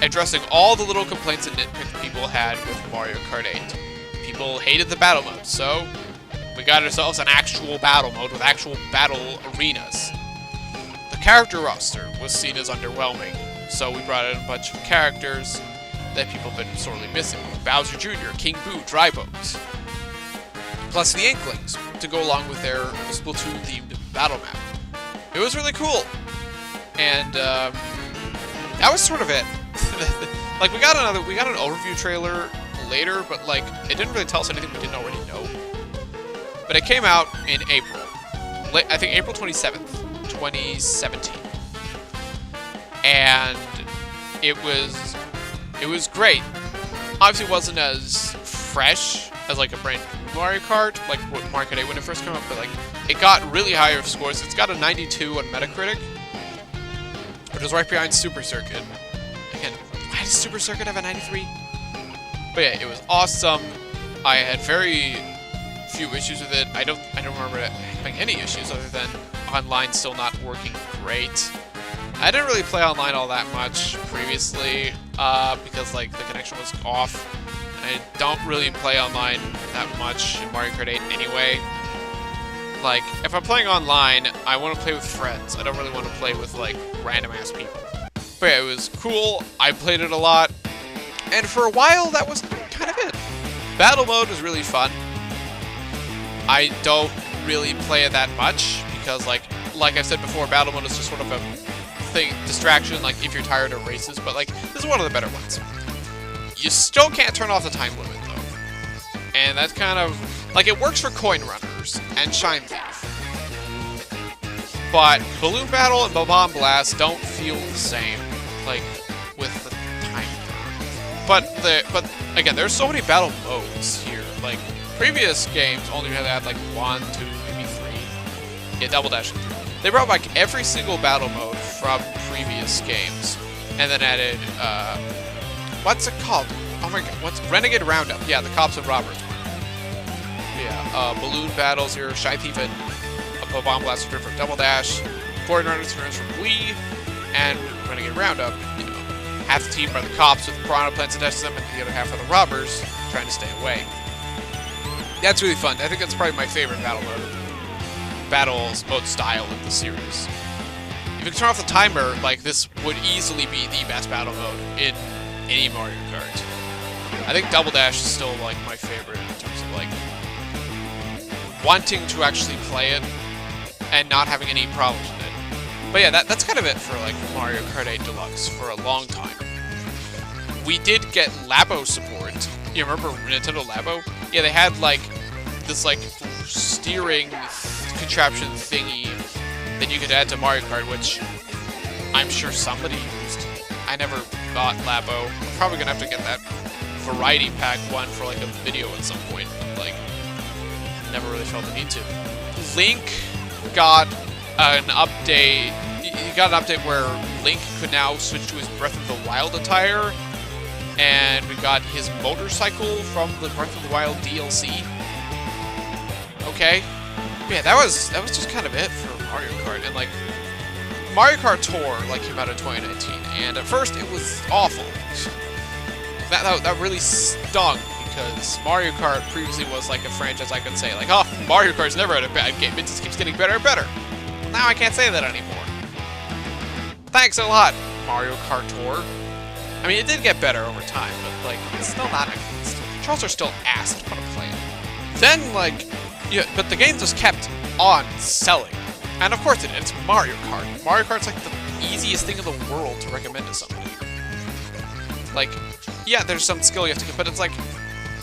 addressing all the little complaints and nitpicks people had with Mario Kart 8. People hated the battle mode, so we got ourselves an actual battle mode with actual battle arenas. The character roster was seen as underwhelming, so we brought in a bunch of characters that people have been sorely missing. Bowser Jr., King Boo, Drybones. Plus the Inklings, to go along with their Splatoon-themed battle map. It was really cool. And that was sort of it. Like, we got an overview trailer later, but like it didn't really tell us anything we didn't already know. But it came out in April. I think April 27th, 2017. And it was great. Obviously it wasn't as fresh as like a brand new Mario Kart, like what Mario Kart 8 when it first came out, but like it got really higher scores. It's got a 92 on Metacritic, which is right behind Super Circuit. Again, why does Super Circuit have a 93? But yeah, it was awesome. I had very few issues with it. I don't remember having any issues other than online still not working great. I didn't really play online all that much previously because like the connection was off. I don't really play online that much in Mario Kart 8 anyway. Like, if I'm playing online, I want to play with friends. I don't really want to play with, like, random-ass people. But yeah, it was cool. I played it a lot. And for a while, that was kind of it. Battle mode was really fun. I don't really play it that much because, like I said before, battle mode is just sort of a distraction, like, if you're tired of races. But, like, this is one of the better ones. You still can't turn off the time limit, though. And that's kind of... like, it works for Coin Runners and Shine Thief. But Balloon Battle and Bomb Blast don't feel the same, like, with the time. But again, there's so many battle modes here. Like, previous games only had, like, 1, 2, maybe 3. Yeah, Double Dash and 3. They brought back every single battle mode from previous games. And then added, what's it called? Oh my god, what's Renegade Roundup? Yeah, the Cops and Robbers one. Yeah, Balloon Battles here, Shy Thief and Bomb Blast from Double Dash, Coin Runners from Wii, and Renegade Roundup. You know, half the team are the cops with piranha plants attached to them, and the other half are the robbers trying to stay away. That's really fun. I think that's probably my favorite battle mode style of the series. If you can turn off the timer, like, this would easily be the best battle mode in any Mario Kart. I think Double Dash is still, like, my favorite in terms of, like, wanting to actually play it and not having any problems with it. But yeah, that's kind of it for, like, Mario Kart 8 Deluxe for a long time. We did get Labo support. You remember Nintendo Labo? Yeah, they had, like, this, like, steering contraption thingy that you could add to Mario Kart, which I'm sure somebody used. I never got Labo. I'm probably gonna have to get that variety pack one for, like, a video at some point. Like, never really felt the need to. Link got an update. He got an update where Link could now switch to his Breath of the Wild attire, and we got his motorcycle from the Breath of the Wild DLC. Okay. Yeah, that was just kind of it for Mario Kart. And like Mario Kart Tour like came out in 2019, and at first it was awful. That really stung, because Mario Kart previously was like a franchise I could say like, oh, Mario Kart's never had a bad game. It just keeps getting better and better. Well, now I can't say that anymore. Thanks a lot, Mario Kart Tour. I mean, it did get better over time, but like it's still not. Controls are still ass to put a play in. Then like, yeah, but the game just kept on selling. And of course it did. It's Mario Kart. Mario Kart's like the easiest thing in the world to recommend to somebody. Like, yeah, there's some skill you have to get, but it's like,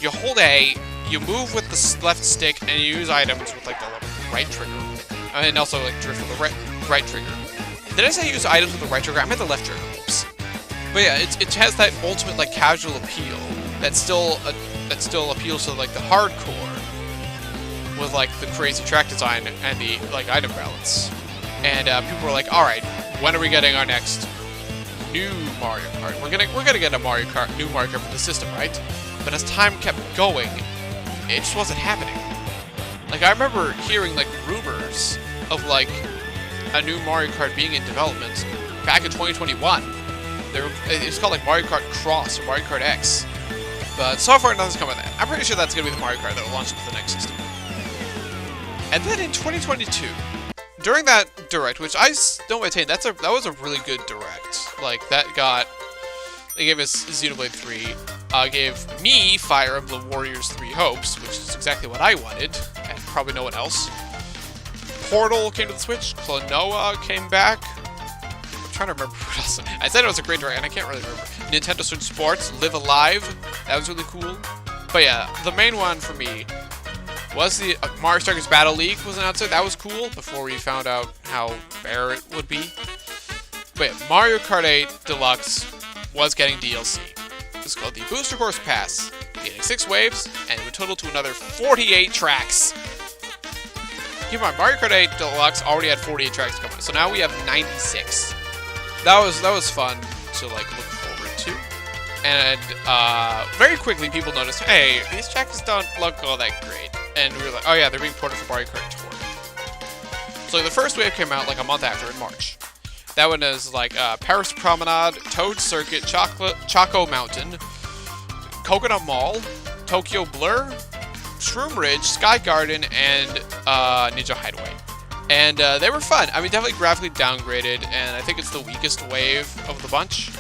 you hold A, you move with the left stick, and you use items with like the right trigger. And also like drift with the right trigger. Did I say use items with the right trigger? I meant the left trigger. Oops. But yeah, it has that ultimate like casual appeal that still appeals to like the hardcore, with like the crazy track design and the like item balance. And people were like, all right, when are we getting our next new Mario Kart? We're gonna get a Mario Kart, new Mario Kart for the system, right? But as time kept going, it just wasn't happening. Like I remember hearing like rumors of like a new Mario Kart being in development back in 2021. It's called like Mario Kart Cross or Mario Kart X. But so far nothing's come of that. I'm pretty sure that's gonna be the Mario Kart that will launch with the next system. And then in 2022, during that direct, which I don't maintain, that was a really good direct. Like they gave us Xenoblade 3, gave me Fire Emblem Warriors 3 Hopes, which is exactly what I wanted, and probably no one else. Portal came to the Switch, Klonoa came back. I'm trying to remember what else. I said it was a great direct, and I can't really remember. Nintendo Switch Sports, Live Alive, that was really cool. But yeah, the main one for me was the Mario Strikers Battle League was announced. That was cool before we found out how fair it would be. But yeah, Mario Kart 8 Deluxe was getting DLC. It's called the Booster Course Pass, getting 6 waves, and it would total to another 48 tracks. Keep in mind, Mario Kart 8 Deluxe already had 48 tracks coming, so now we have 96. That was fun to like look forward to. And very quickly people noticed, hey, these tracks don't look all that great. And we were like, oh yeah, they're being ported for Mario Kart Tour. So the first wave came out like a month after, in March. That one is like Paris Promenade, Toad Circuit, Choco Mountain, Coconut Mall, Tokyo Blur, Shroom Ridge, Sky Garden, and Ninja Hideaway. And they were fun. I mean, definitely graphically downgraded, and I think it's the weakest wave of the bunch.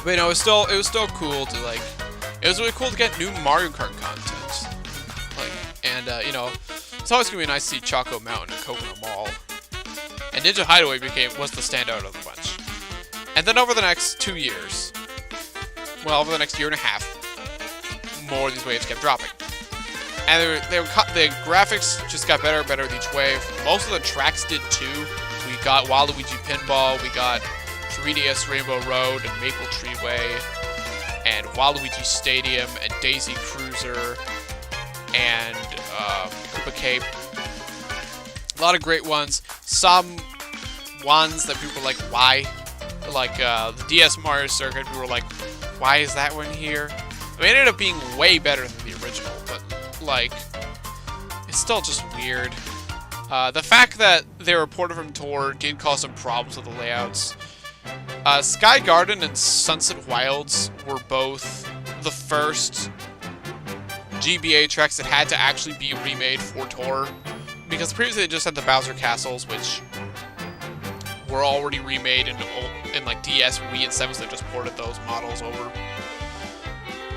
But you know, it was still cool to like. It was really cool to get new Mario Kart content. And, you know, it's always going to be nice to see Choco Mountain and Coconut Mall. And Ninja Hideaway was the standout of the bunch. And then over the next 2 years, well, over the next year and a half, more of these waves kept dropping. And the graphics just got better and better with each wave. Most of the tracks did too. We got Waluigi Pinball, we got 3DS Rainbow Road and Maple Tree Way, and Waluigi Stadium and Daisy Cruiser, and Koopa Cape. A lot of great ones. Some ones that people were like, why? Like the DS Mario Circuit, people were like, why is that one here? I mean, it ended up being way better than the original, but like, it's still just weird. The fact that they were ported from Tour did cause some problems with the layouts. Sky Garden and Sunset Wilds were both the first GBA tracks that had to actually be remade for Tour, because previously they just had the Bowser Castles, which were already remade in like DS, Wii, and 7, so they just ported those models over.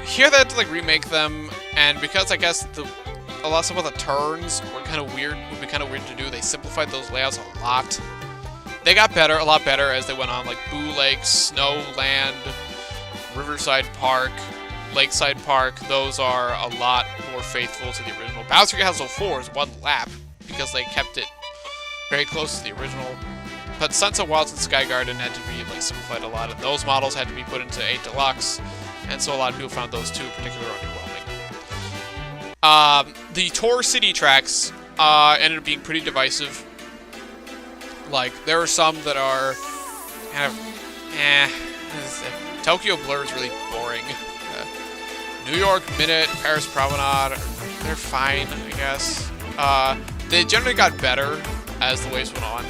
Here they had to like remake them, and because I guess some of the turns were kind of weird, would be kind of weird to do, they simplified those layouts a lot. They got a lot better as they went on, like Boo Lake, Snowland, Riverside Park, Lakeside Park. Those are a lot more faithful to the original. Bowser Castle 4 is one lap because they kept it very close to the original. But Sunset Wilds and Sky Garden had to be like simplified a lot, and those models had to be put into 8 Deluxe, and so a lot of people found those two particularly underwhelming. The Tour City tracks ended up being pretty divisive. Like, there are some that are kind of, Tokyo Blur is really boring. New York Minute, Paris Promenade, they're fine, I guess. They generally got better as the waves went on.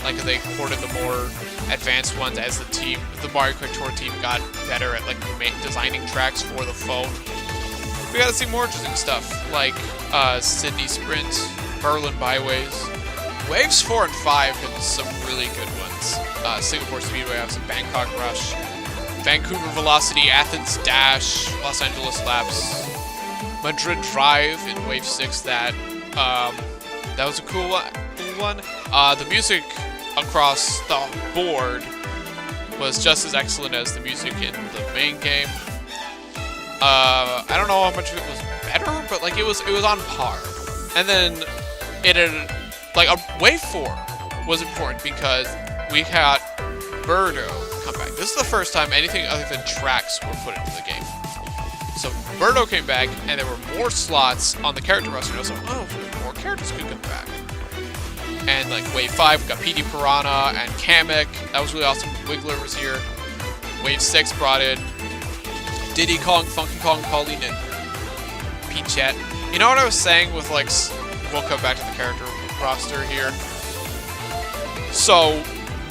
Like, they ported the more advanced ones as the Mario Kart Tour team got better at, like, designing tracks for the phone. We gotta see more interesting stuff, like, Sydney Sprint, Berlin Byways. Waves 4 and 5 had some really good ones. Singapore Speedway, obviously Bangkok Rush, Vancouver Velocity, Athens Dash, Los Angeles Laps, Madrid Drive in Wave 6, that was a cool one. The music across the board was just as excellent as the music in the main game. I don't know how much of it was better, but like it was on par. And then like Wave 4 was important because we had Birdo come back. This is the first time anything other than tracks were put into the game. So Birdo came back, and there were more slots on the character roster. And I was like, oh, more characters could come back. And like Wave 5, we got PD Piranha and Kamek. That was really awesome. Wiggler was here. Wave 6 brought in Diddy Kong, Funky Kong, Pauline, and Peachette. You know what I was saying with like, we'll come back to the character roster here. So,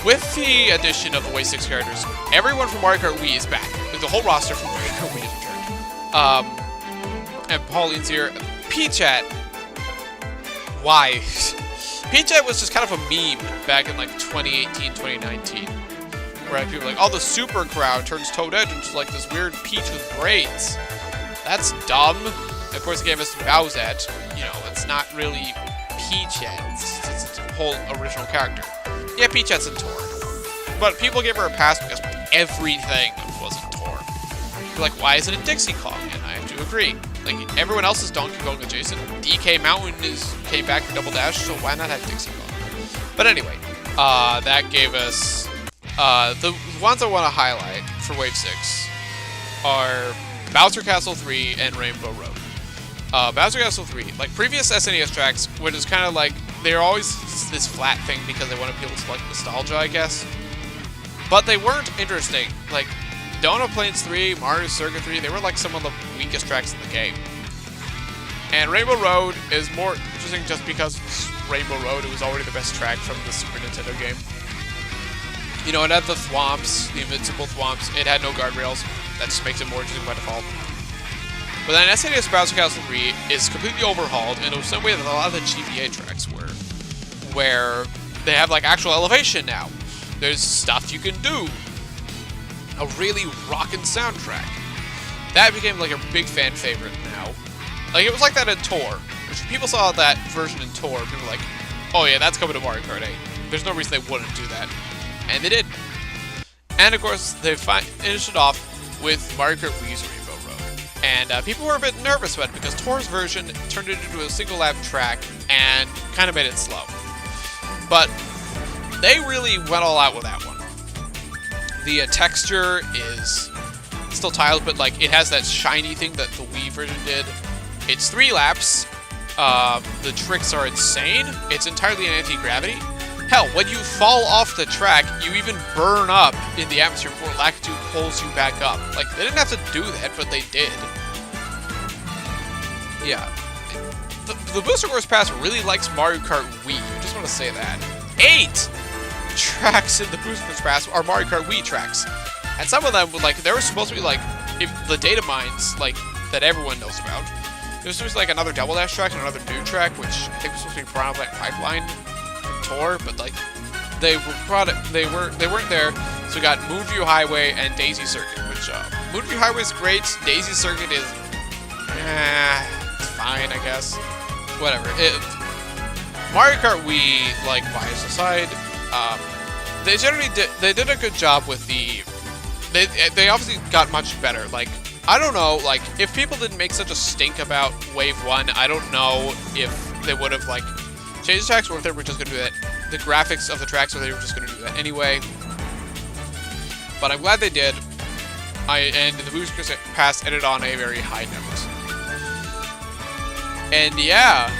with the addition of the Wave 6 characters, everyone from Mario Kart Wii is back. Like, the whole roster from Mario Kart Wii is returned. And Pauline's here. Peachette. Why? Peachette was just kind of a meme back in like 2018, 2019. Where people were like, oh, the super crowd turns Toad Edge into like this weird peach with braids. That's dumb. And of course, the game is Bowsette. You know, it's not really Peachette. It's a whole original character. Yeah, Peachette's in Tour. But people give her a pass because everything was in Tour. You're like, why isn't it Dixie Kong? And I have to agree. Like, everyone else is Donkey Kong adjacent. DK Mountain came back for Double Dash, so why not have Dixie Kong? But anyway, that gave us... the ones I want to highlight for Wave 6 are Bowser Castle 3 and Rainbow Road. Bowser Castle 3, like previous SNES tracks, which is kind of like, they're always this flat thing because they wanted people to like nostalgia, I guess. But they weren't interesting. Like, Donut Plains 3, Mario Circuit 3, they were like some of the weakest tracks in the game. And Rainbow Road is more interesting just because Rainbow Road, it was already the best track from the Super Nintendo game. You know, it had the thwomps, the invincible thwomps. It had no guardrails. That just makes it more interesting by default. But then SNES Bowser Castle 3 is completely overhauled in the same way that a lot of the GBA tracks were. Where they have like actual elevation now. There's stuff you can do. A really rockin' soundtrack. That became like a big fan favorite now. Like, it was like that in Tour. If people saw that version in Tour, people were like, oh yeah, that's coming to Mario Kart 8. There's no reason they wouldn't do that. And they did. And of course, they finished it off with Mario Kart Wii's Rainbow Road. And people were a bit nervous about it because Tour's version turned it into a single lap track and kind of made it slow. But they really went all out with that one. The texture is still tiled, but like it has that shiny thing that the Wii version did. It's 3 laps. The tricks are insane. It's entirely in anti-gravity. Hell, when you fall off the track, you even burn up in the atmosphere before Lakitu pulls you back up. Like, they didn't have to do that, but they did. Yeah. The Booster Course Pass really likes Mario Kart Wii. I just want to say that. 8 tracks in the Booster Course Pass are Mario Kart Wii tracks. And some of them, like, they were supposed to be, like, if the data mines, like, that everyone knows about. There was supposed to be, like, another Double Dash track and another new track, which I think was supposed to be Piranha Plant Pipeline Tour, but like they weren't there. So we got Moonview Highway and Daisy Circuit, which Moonview Highway is great. Daisy Circuit is it's fine, I guess. Whatever. Mario Kart Wii, like, bias aside, they did a good job with the. They obviously got much better. Like, I don't know, like, if people didn't make such a stink about Wave 1, I don't know if they would have, like, changed the tracks or if they were just going to do that. The graphics of the tracks, or they were just going to do that anyway. But I'm glad they did. And the Booster Course Pass ended on a very high note. And yeah,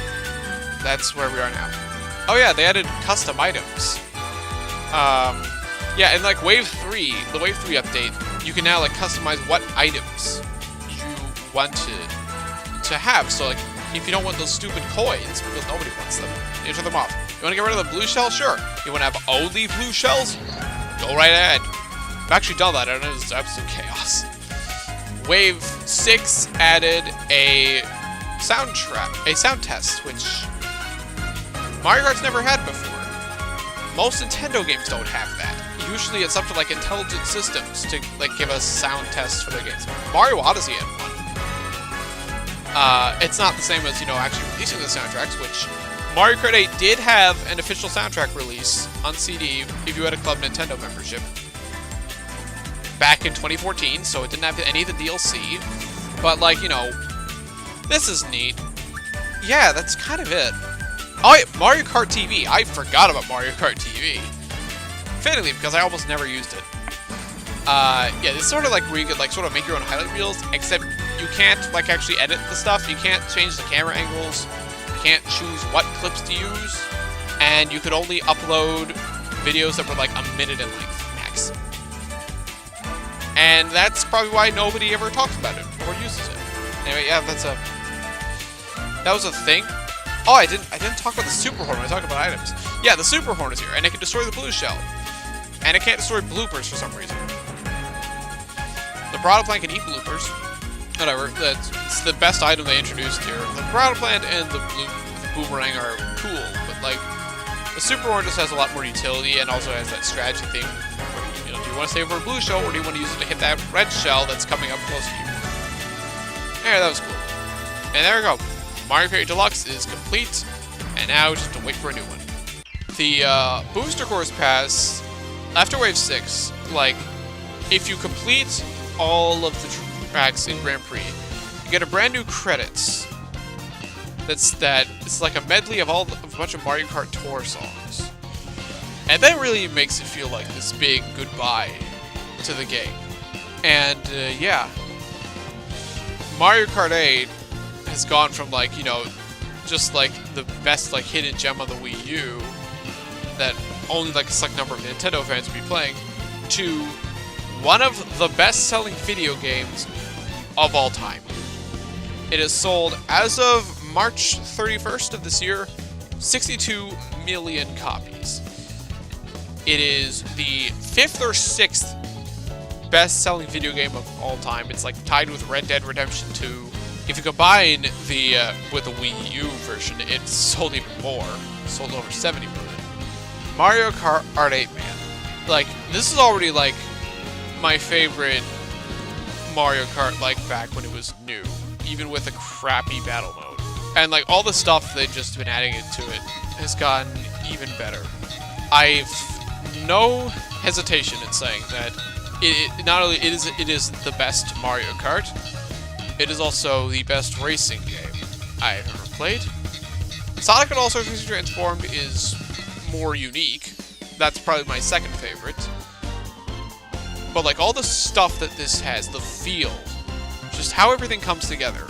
that's where we are now. Oh yeah, they added custom items. Yeah, and like Wave 3, the Wave 3 update, you can now like customize what items you want to have. So like, if you don't want those stupid coins, because nobody wants them, you turn them off. You want to get rid of the blue shell? Sure. You want to have only blue shells? Go right ahead. I've actually done that, and it is absolute chaos. Wave 6 added a sound test, which Mario Kart's never had before. Most Nintendo games don't have that. Usually it's up to like Intelligent Systems to like give us sound tests for their games. Mario Odyssey had one. It's not the same as, you know, actually releasing the soundtracks, which Mario Kart 8 did have an official soundtrack release on CD if you had a Club Nintendo membership back in 2014, so it didn't have any of the DLC, but like, you know, this is neat. Yeah, that's kind of it. Oh, yeah, Mario Kart TV. I forgot about Mario Kart TV. Fittingly, because I almost never used it. Yeah, it's sort of like where you could like sort of make your own highlight reels, except you can't like actually edit the stuff. You can't change the camera angles. You can't choose what clips to use, and you could only upload videos that were like a minute in length max. And that's probably why nobody ever talks about it or uses it. Anyway, yeah, that was a thing. Oh, I didn't talk about the Super Horn when I talked about items. Yeah, the Super Horn is here, and it can destroy the blue shell. And it can't destroy bloopers for some reason. The Brattle Plant can eat bloopers. Whatever, it's the best item they introduced here. The Brattle Plant and the Boomerang are cool, but like, the Super Horn just has a lot more utility and also has that strategy thing. Where, you know, do you want to save for a blue shell, or do you want to use it to hit that red shell that's coming up close to you? Yeah, that was cool. And there we go. Mario Kart Deluxe is complete, and now just to wait for a new one. The Booster Course Pass, after Wave 6, like, if you complete all of the tracks in Grand Prix, you get a brand new credits. It's like a medley of a bunch of Mario Kart Tour songs. And that really makes it feel like this big goodbye to the game. And, yeah. Mario Kart 8 has gone from, like, you know, just like the best like hidden gem on the Wii U that only like a select number of Nintendo fans would be playing, to one of the best-selling video games of all time. It has sold, as of March 31st of this year, 62 million copies. It is the 5th or 6th best-selling video game of all time. It's like tied with Red Dead Redemption 2. If you combine the with the Wii U version, it's sold even more. It sold over 70 million. Mario Kart 8, man. Like, this is already like my favorite Mario Kart, like back when it was new, even with a crappy battle mode. And like all the stuff they've just been adding into it has gotten even better. I've no hesitation in saying that not only it is the best Mario Kart, it is also the best racing game I've ever played. Sonic and All-Stars Racing Transformed is more unique. That's probably my second favorite. But like all the stuff that this has, the feel, just how everything comes together,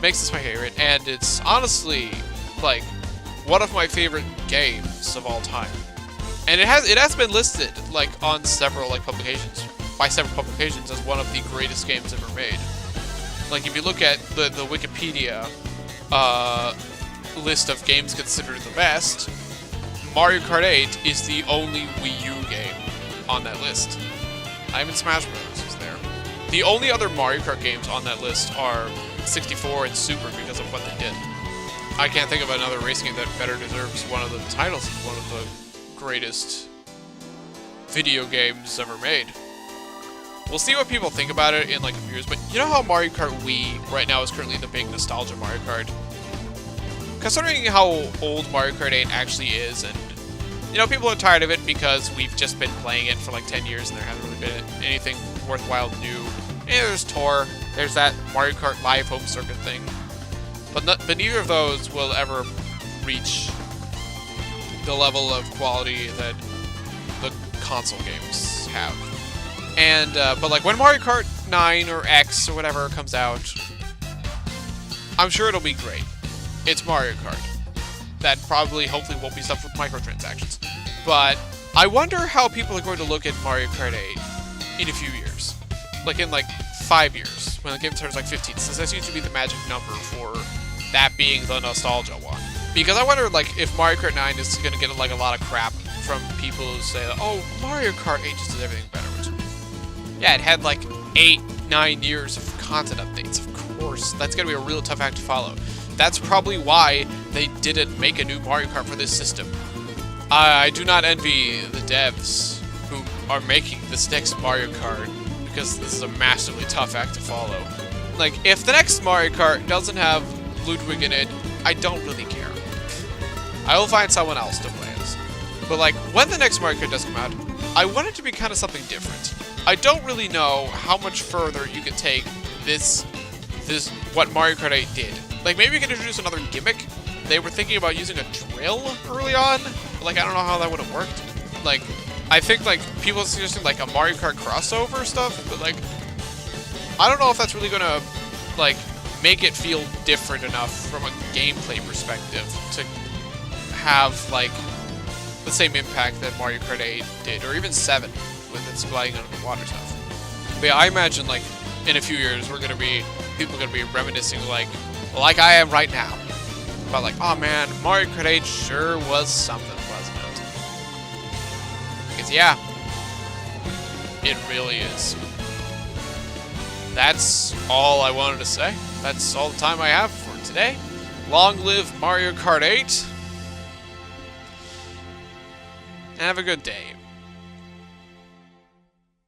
makes this my favorite. And it's honestly like one of my favorite games of all time. And it has been listed like on several like publications, by several publications, as one of the greatest games ever made. Like, if you look at the Wikipedia list of games considered the best, Mario Kart 8 is the only Wii U game on that list. Not even Smash Bros. Is there. The only other Mario Kart games on that list are 64 and Super because of what they did. I can't think of another racing game that better deserves one of the titles of one of the greatest video games ever made. We'll see what people think about it in like a few years, but you know how Mario Kart Wii right now is currently the big nostalgia Mario Kart? Considering how old Mario Kart 8 actually is, and you know, people are tired of it because we've just been playing it for like 10 years and there hasn't really been anything worthwhile new. And there's Tour, there's that Mario Kart Live Home Circuit thing, but neither of those will ever reach the level of quality that the console games have. And, but like when Mario Kart 9 or X or whatever comes out, I'm sure it'll be great. It's Mario Kart. That probably, hopefully, won't be stuff with microtransactions. But I wonder how people are going to look at Mario Kart 8 in a few years. Like in like 5 years, when the game turns like 15, since that seems to be the magic number for That being the nostalgia one. Because I wonder, like, if Mario Kart 9 is gonna get, like, a lot of crap from people who say, oh, Mario Kart 8 just did everything better. Which, yeah, it had, like, 8-9 years of content updates, of course. That's gonna be a real tough act to follow. That's probably why they didn't make a new Mario Kart for this system. I do not envy the devs who are making this next Mario Kart, because this is a massively tough act to follow. Like, if the next Mario Kart doesn't have Ludwig in it, I don't really care. I will find someone else to play as. But, like, when the next Mario Kart does come out, I want it to be kind of something different. I don't really know how much further you can take this what Mario Kart 8 did. Like, maybe you can introduce another gimmick. They were thinking about using a drill early on. Like, I don't know how that would have worked. Like, I think, like, people suggesting, like, a Mario Kart crossover stuff, but, like, I don't know if that's really gonna, like, make it feel different enough from a gameplay perspective to have, like, the same impact that Mario Kart 8 did, or even 7, with its gliding under the water stuff. But yeah, I imagine, like, in a few years, people are gonna be reminiscing, like I am right now. About, like, oh man, Mario Kart 8 sure was something, wasn't it? Because, yeah, it really is. That's all I wanted to say. That's all the time I have for today. Long live Mario Kart 8. And have a good day.